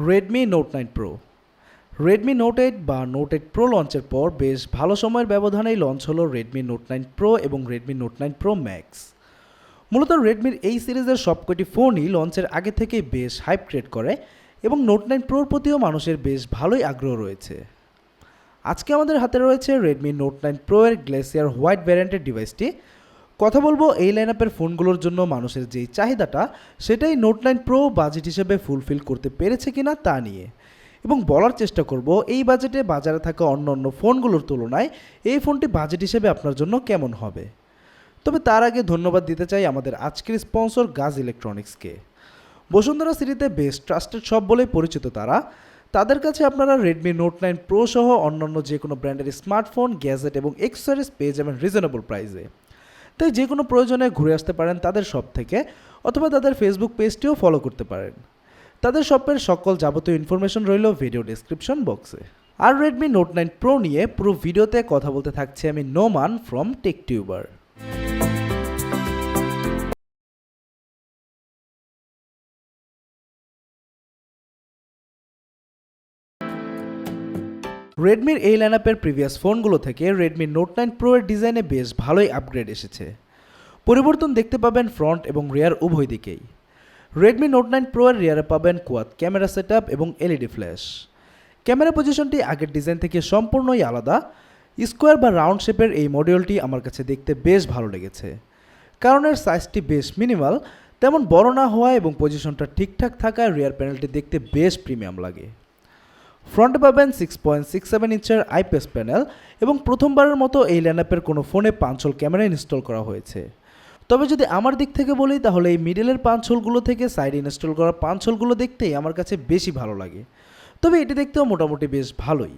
Redmi Note 9 pro. Redmi note 8 বা note 8 pro লঞ্চের পর বেশ ভালো সময়ের ব্যবধানেই লঞ্চ হলো রেডমি নোট 9 প্রো এবং রেডমি নোট 9 প্রো ম্যাক্স। মূলত রেডমির এই সিরিজের সবকটি ফোনই লঞ্চের আগে থেকেই বেশ হাইপ ক্রিয়েট করে এবং নোট 9 প্রোর প্রতিও মানুষের বেশ ভালোই আগ্রহ রয়েছে। আজকে আমাদের হাতে রয়েছে রেডমি নোট 9 প্রো এর গ্লেসিয়ার হোয়াইট ভ্যারিয়েন্টের ডিভাইসটি। কথা বলবো এই লাইনআপের ফোনগুলোর জন্য মানুষের যেই চাহিদাটা সেটাই নোট 9 প্রো বাজেট হিসেবে ফুলফিল করতে পেরেছে কিনা তা নিয়ে, এবং বলার চেষ্টা করব এই বাজেটে বাজারে থাকা অন্য ফোনগুলোর তুলনায় এই ফোনটি বাজেট হিসেবে আপনার জন্য কেমন হবে। তবে তার আগে ধন্যবাদ দিতে চাই আমাদের আজকের স্পন্সর গাজ ইলেকট্রনিক্সকে। বসুন্ধরা সিটিতে বেস্ট ট্রাস্টেড শপ বলেই পরিচিত তারা। তাদের কাছে আপনারা রেডমি নোট 9 প্রো সহ অন্যান্য যে কোনো ব্র্যান্ডের স্মার্টফোন, গ্যাজেট এবং অ্যাক্সেসরিজ পেয়ে যাবেন রিজনেবল প্রাইসে। তাই যে কোনো প্রয়োজনে ঘুরে আসতে পারেন তাদের শপ থেকে, অথবা তাদের ফেসবুক পেজটিও ফলো করতে পারেন। তাদের শপের সকল যাবতীয় ইনফরমেশন রইল ভিডিও ডেসক্রিপশন বক্সে। আর রেডমি নোট 9 প্রো নিয়ে পুরো ভিডিওতে কথা বলতে থাকছি আমি নোমান ফ্রম টেকটিউবার। রেডমির এই লাইনআপের প্রিভিয়াস ফোনগুলো থেকে রেডমি নোট 9 প্রো এর ডিজাইনে বেশ ভালোই আপগ্রেড এসেছে। পরিবর্তন দেখতে পাবেন ফ্রন্ট এবং রিয়ার উভয় দিকেই। রেডমি নোট 9 প্রো এর রিয়ারে পাবেন কোয়াড ক্যামেরা সেটআপ এবং এলইডি ফ্ল্যাশ। ক্যামেরা পজিশনটি আগের ডিজাইন থেকে সম্পূর্ণই আলাদা। স্কোয়ার বা রাউন্ড শেপের এই মডিউলটি আমার কাছে দেখতে বেশ ভালো লেগেছে, কারণ এর সাইজটি বেশ মিনিমাল, তেমন বড় না হওয়া এবং পজিশনটা ঠিকঠাক থাকায় রিয়ার প্যানেলটি দেখতে বেশ প্রিমিয়াম লাগে। ফ্রন্টে পাবেন 6.67 ইঞ্চের আইপিএস প্যানেল এবং প্রথমবারের মতো এই লাইনআপের কোনো ফোনে পাঁচল ক্যামেরা ইনস্টল করা হয়েছে। তবে যদি আমার দিক থেকে বলি তাহলে এই মিডলের পাঁচলগুলো থেকে সাইডে ইনস্টল করা পাঁচলগুলো দেখতেই আমার কাছে বেশি ভালো লাগে। তবে এটি দেখতেও মোটামুটি বেশ ভালোই,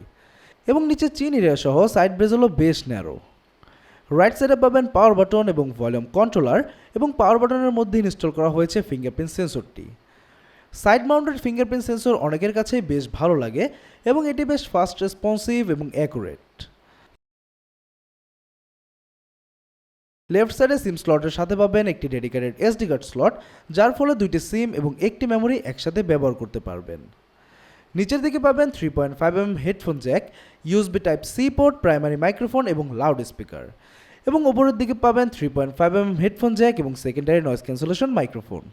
এবং নিচে চিন এরিয়া সহ সাইড বেজলও বেশ ন্যারো। রাইট সাইডে পাবেন পাওয়ার বাটন এবং ভলিউম কন্ট্রোলার, এবং পাওয়ার বাটনের মধ্যে ইনস্টল করা হয়েছে ফিঙ্গারপ্রিন্ট সেন্সরটি। সাইড মাউন্টেড ফিঙ্গারপ্রিন্ট সেন্সর অনেকের কাছেই বেশ ভালো লাগে এবং এটি বেশ ফাস্ট রেসপন্সিভ এবং অ্যাকুরেট। লেফট সাইডে সিম স্লটের সাথে পাবেন একটি ডেডিকেটেড এসডি কার্ড স্লট, যার ফলে দুইটি সিম এবং একটি মেমোরি একসাথে ব্যবহার করতে পারবেন। নিচের দিকে পাবেন 3.5mm headphone jack, USB type C port, primary microphone এবং লাউড স্পিকার, এবং ওপরের দিকে পাবেন 3.5mm হেডফোন জ্যাক এবং সেকেন্ডারি নয়েজ ক্যান্সেলেশন মাইক্রোফোন।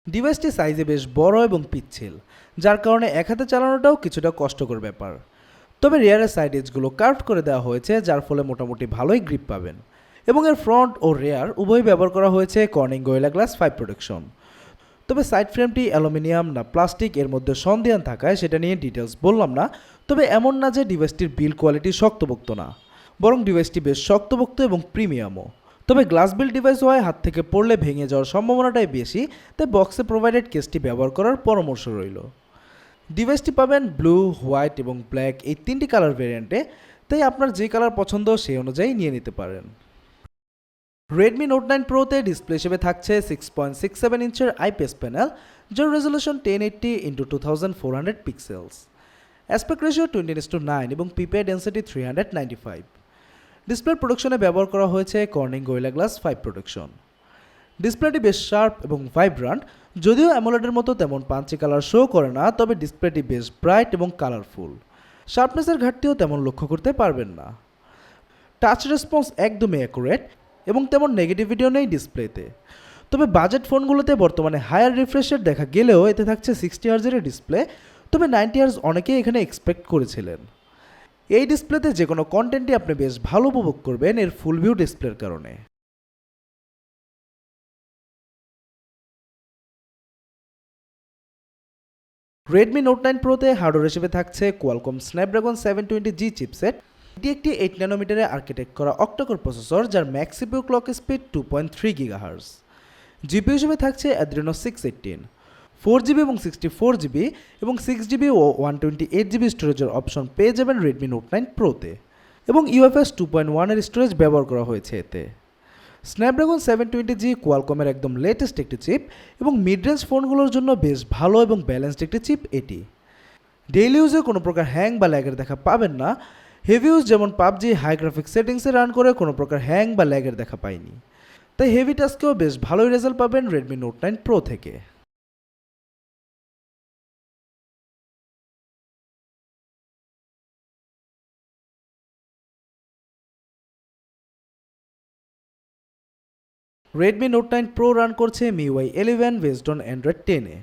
ডিভাইসটি সাইজে বেশ বড় এবং পিচ্ছিল, যার কারণে এক হাতে চালানোটাও কিছুটা কষ্টকর ব্যাপার। তবে রিয়ারের সাইড এজগুলো কার্ভ করে দেওয়া হয়েছে, যার ফলে মোটামুটি ভালোই গ্রিপ পাবেন, এবং এর ফ্রন্ট ও রেয়ার উভয় ব্যবহার করা হয়েছে কর্নিং গোরিলা গ্লাস 5 প্রোটেকশন। তবে সাইড ফ্রেমটি অ্যালুমিনিয়াম না প্লাস্টিক এর মধ্যে সন্দেহান থাকায় সেটা নিয়ে ডিটেলস বললাম না। তবে এমন না যে ডিভাইসটির বিল্ড কোয়ালিটি শক্তপোক্ত না, বরং ডিভাইসটি বেশ শক্তপোক্ত এবং প্রিমিয়ামও। তবে গ্লাস বিল্ড ডিভাইস হওয়ায় হাত থেকে পড়লে ভেঙে যাওয়ার সম্ভাবনাটাই বেশি, তাই বক্সে প্রোভাইডেড কেসটি ব্যবহার করার পরামর্শ রইল। ডিভাইসটি পাবেন ব্লু, হোয়াইট এবং ব্ল্যাক এই তিনটি কালার ভেরিয়েন্টে, তাই আপনার যে কালার পছন্দ সেই অনুযায়ী নিয়ে নিতে পারেন। রেডমি নোট 9 প্রোতে ডিসপ্লে হিসেবে থাকছে 6.67 ইঞ্চের আইপিএস প্যানেল, যার resolution 1080x2400 pixels, aspect ratio 20:9 এবং পিপিআই ডেন্সিটি 395। ডিসপ্লে প্রোটেকশনে ব্যবহার করা হয়েছে কর্নিং গোরিলা গ্লাস 5 প্রোটেকশন। ডিসপ্লেটি বেশ শার্প এবং ভাইব্রান্ট, যদিও অ্যামোলেডের মতো তেমন পাঞ্চি কালার শো করে না, তবে ডিসপ্লেটি বেশ ব্রাইট এবং কালারফুল। শার্পনেসের ঘাটতিও তেমন লক্ষ্য করতে পারবেন না। টাচ রেসপন্স একদমই অ্যাকুরেট এবং তেমন নেগেটিভিটিও নেই ডিসপ্লেতে। তবে বাজেট ফোনগুলোতে বর্তমানে হায়ার রিফ্রেশ রেট দেখা গেলেও এতে থাকছে 60 হার্জের ডিসপ্লে, তবে 90 হার্জ অনেকেই এখানে এক্সপেক্ট করেছিলেন। এই ডিসপ্লেতে যে কোনো কন্টেন্টই আপনি বেশ ভালো উপভোগ করবেন এর ফুল ভিউ ডিসপ্লের কারণে। রেডমি নোট 9 প্রোতে হার্ডওয়্যার হিসেবে থাকছে কোয়ালকম স্ন্যাপড্রাগন 720G চিপসেট। এটি একটি 8 ন্যানোমিটারে আর্কিটেক্ট করা অক্টাকোর প্রসেসর, যার max CPU clock speed 2.3 GHz। GPU হিসেবে থাকছে অ্যাড্রেনো 618, 4GB এবং 64GB এবং 6GB ও 128GB স্টোরেজের অপশন পেয়ে যাবেন রেডমি নোট 9 প্রোতে, এবং ইউএফএস 2.1 এর স্টোরেজ ব্যবহার করা হয়েছে এতে। স্ন্যাপড্রাগন 720G কোয়ালকমের একদম লেটেস্ট একটি চিপ, এবং মিড রেঞ্জ ফোনগুলোর জন্য বেশ ভালো এবং ব্যালেন্সড একটি চিপ এটি। ডেইলি ইউজে কোনো প্রকার হ্যাং বা ল্যাগের দেখা পাবেন না। হেভি ইউজ যেমন পাবজি হাই গ্রাফিক সেটিংসে রান করে কোনো প্রকার হ্যাং বা ল্যাগের দেখা পাইনি, তাই হেভি টাস্কেও বেশ ভালোই রেজাল্ট পাবেন রেডমি নোট 9 প্রো থেকে। রেডমি নোট 9 প্রো রান করছে MIUI 11 বেসড অন অ্যান্ড্রয়েড 10-এ।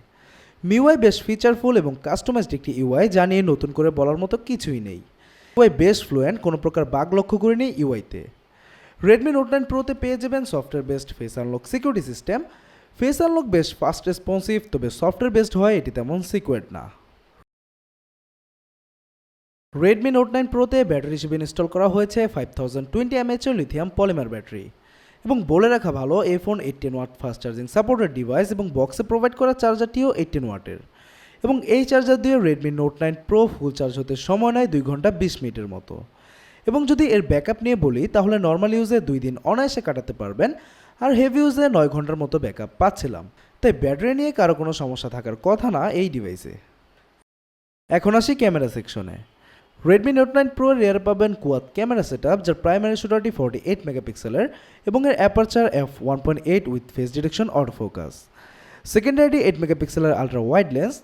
MIUI বেশ ফিচারফুল এবং কাস্টমাইজড একটি ইউআই, যা নিয়ে নতুন করে বলার মতো কিছুই নেই। ইউআই বেশ ফ্লুয়েন্ট, কোনো প্রকার বাগ লক্ষ্য করিনি ইউআইতে। রেডমি নোট 9 প্রোতে পেয়ে যাবেন software based face unlock security system. Face unlock বেশ ফাস্ট রেসপন্সিভ, তবে সফটওয়্যার বেসড হয় এটি তেমন সিকিউরড না। রেডমি নোট 9 প্রোতে ব্যাটারি হিসেবে ইনস্টল করা হয়েছে 5020 mAh লিথিয়াম পলিমার ব্যাটারি। এবং বলে রাখা ভালো, এই phone 18 watt fast charging supported device এবং বক্সে প্রোভাইড করা চার্জারটিও 18 ওয়াটের। এবং এই চার্জার দিয়ে Redmi Note 9 pro full charge হতে সময় নেয় 2 ঘন্টা 20 মিনিটের মতো। এবং যদি এর ব্যাকআপ নিয়ে বলি, তাহলে নর্মাল ইউজে 2 দিন অনায়াসে কাটাতে পারবেন, আর হেভি ইউজে 9 ঘন্টার মতো ব্যাকআপ পাচ্ছিলাম। তাই ব্যাটারি নিয়ে কারো কোনো সমস্যা থাকার কথা না এই ডিভাইসে। এখন আসি ক্যামেরা সেকশনে। রেডমি নোট 9 প্রো রিয়ার পাবেন কোয়াড ক্যামেরা সেটআপ, যার প্রাইমারি শুটারটি 48 মেগাপিক্সেলের এবং এর aperture f1.8 with face detection auto focus. সেকেন্ডারিটি 8 মেগাপিক্সেলের আলট্রা ওয়াইড লেন্স,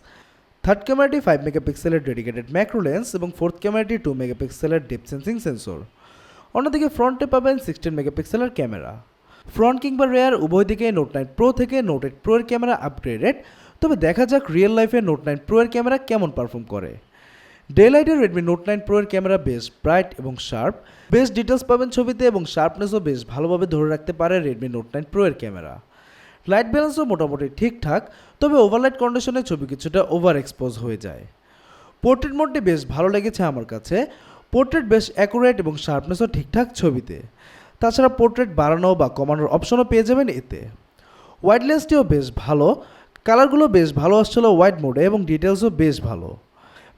থার্ড ক্যামেরাটি 5 মেগাপিক্সেলের ডেডিকেটেড ম্যাক্রো লেন্স এবং ফোর্থ ক্যামেরাটি 2 মেগাপিক্সেলের ডেপথ সেন্সিং সেন্সর। অন্যদিকে ফ্রন্টে পাবেন 16 মেগাপিক্সেলের ক্যামেরা। ফ্রন্ট কিংবা রেয়ার উভয় দিকে নোট 9 প্রো থেকে নোট 8 প্রো এর ক্যামেরা আপগ্রেডেড। তবে দেখা যাক রিয়েল লাইফে নোট 9 প্রো এর ক্যামেরা কেমন পারফর্ম করে। ডে লাইটে রেডমি নোট 9 প্রো এর ক্যামেরা বেশ ব্রাইট এবং শার্প, বেশ ডিটেলস পাবেন ছবিতে এবং শার্পনেসও বেশ ভালোভাবে ধরে রাখতে পারে রেডমি নোট 9 প্রো এর ক্যামেরা। লাইট ব্যালেন্সও মোটামুটি ঠিকঠাক, তবে ওভারলাইট কন্ডিশনে ছবি কিছুটা ওভার এক্সপোজ হয়ে যায়। পোর্ট্রেট মোডটি বেশ ভালো লেগেছে আমার কাছে। পোর্ট্রেট বেশ অ্যাকুরেট এবং শার্পনেসও ঠিকঠাক ছবিতে। তাছাড়া পোর্ট্রেট বাড়ানো বা কমানোর অপশনও পেয়ে যাবেন এতে। ওয়াইড লেন্সটিও বেশ ভালো, কালারগুলো বেশ ভালো আসছিল ওয়াইড মোডে এবং ডিটেলসও বেশ ভালো।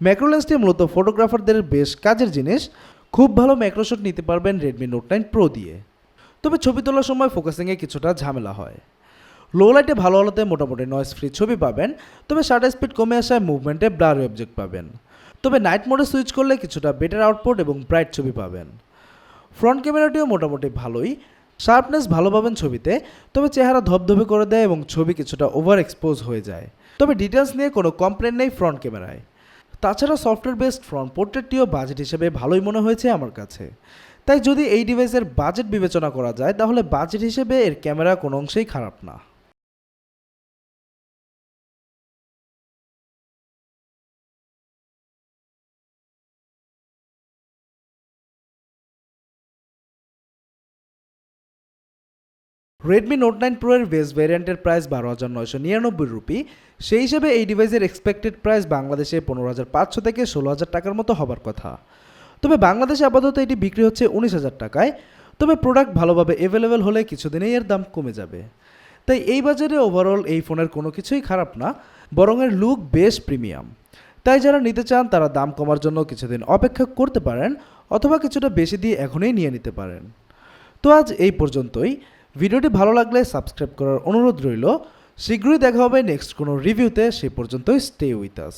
ম্যাক্রো লেন্সটি মূলত ফটোগ্রাফারদের বেশ কাজের জিনিস। খুব ভালো ম্যাক্রোশট নিতে পারবেন রেডমি নোট 9 প্রো দিয়ে। তবে ছবি তোলার সময় ফোকাসিংয়ে কিছুটা ঝামেলা হয়। লো লাইটে ভালো আলোতে মোটামুটি নয়েজ ফ্রি ছবি পাবেন, তবে শাটার স্পিড কমে আসায় মুভমেন্টে ব্লারি অবজেক্ট পাবেন। তবে নাইট মোডে সুইচ করলে কিছুটা বেটার আউটপুট এবং ব্রাইট ছবি পাবেন। ফ্রন্ট ক্যামেরাটিও মোটামুটি ভালোই, শার্পনেস ভালো পাবেন ছবিতে, তবে চেহারা ধবধবে করে দেয় এবং ছবি কিছুটা ওভার এক্সপোজ হয়ে যায়। তবে ডিটেলস নিয়ে কোনো কমপ্লেন নেই ফ্রন্ট ক্যামেরায়। তাছাড়া সফটওয়্যার বেসড ফ্রন্ট পোর্ট্রেটটিও বাজেট হিসেবে ভালোই মনে হয়েছে আমার কাছে। তাই যদি এই ডিভাইসের বাজেট বিবেচনা করা যায়, তাহলে বাজেট হিসেবে এর ক্যামেরা কোনো অংশেই খারাপ না। রেডমি নোট 9 প্রো এর বেস ভ্যারিয়েন্টের প্রাইস 12,999 রুপি। সেই হিসেবে এই ডিভাইসের এক্সপেক্টেড প্রাইস বাংলাদেশে 15,500 থেকে 16,000 টাকার মতো হবার কথা। তবে বাংলাদেশে আপাতত এটি বিক্রি হচ্ছে 19,000 টাকায়। তবে প্রোডাক্ট ভালোভাবে অ্যাভেলেবেল হলে কিছুদিনেই এর দাম কমে যাবে। তাই এই বাজারে ওভারঅল এই ফোনের কোনো কিছুই খারাপ না, বরং এর লুক বেশ প্রিমিয়াম। তাই যারা নিতে চান তারা দাম কমার জন্য কিছুদিন অপেক্ষা করতে পারেন, অথবা কিছুটা বেশি দিয়ে এখনই নিয়ে নিতে পারেন। তো আজ এই পর্যন্তই। ভিডিওটি ভালো লাগলে সাবস্ক্রাইব করার অনুরোধ রইল। শীঘ্রই দেখা হবে নেক্সট কোনো রিভিউতে। সে পর্যন্তই স্টে উইথ আস।